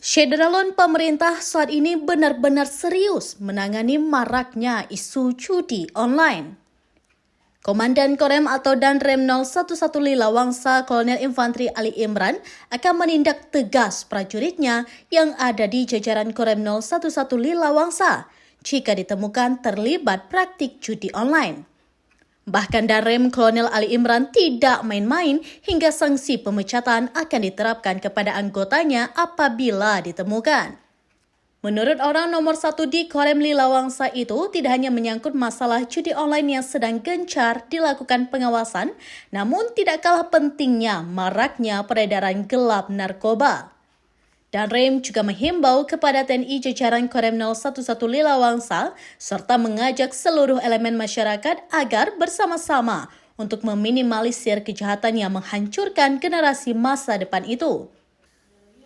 Syederalon pemerintah saat ini benar-benar serius menangani maraknya isu judi online. Komandan Korem atau Danrem 011 Lilawangsa Kolonel Infantri Ali Imran akan menindak tegas prajuritnya yang ada di jajaran Korem 011 Lilawangsa jika ditemukan terlibat praktik judi online. Bahkan Danrem Kolonel Ali Imran tidak main-main hingga sanksi pemecatan akan diterapkan kepada anggotanya apabila ditemukan. Menurut orang nomor 1 di Korem Lilawangsa itu, tidak hanya menyangkut masalah judi online yang sedang gencar dilakukan pengawasan, namun tidak kalah pentingnya maraknya peredaran gelap narkoba. Danrem juga menghimbau kepada TNI jajaran Korem 011 Lilawangsa serta mengajak seluruh elemen masyarakat agar bersama-sama untuk meminimalisir kejahatan yang menghancurkan generasi masa depan itu.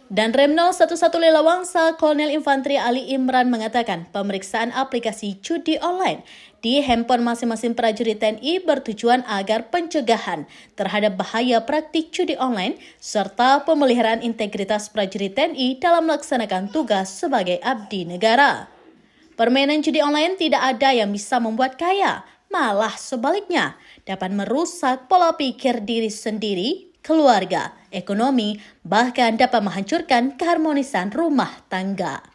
Danrem 011 Lilawangsa Kolonel Infantri Ali Imran mengatakan pemeriksaan aplikasi judi online di handphone masing-masing prajurit TNI bertujuan agar pencegahan terhadap bahaya praktik judi online serta pemeliharaan integritas prajurit TNI dalam melaksanakan tugas sebagai abdi negara. Permainan judi online tidak ada yang bisa membuat kaya, malah sebaliknya dapat merusak pola pikir diri sendiri, keluarga, ekonomi, bahkan dapat menghancurkan keharmonisan rumah tangga.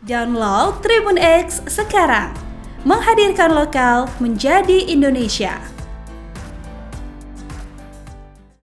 Download Tribun X sekarang, menghadirkan lokal menjadi Indonesia.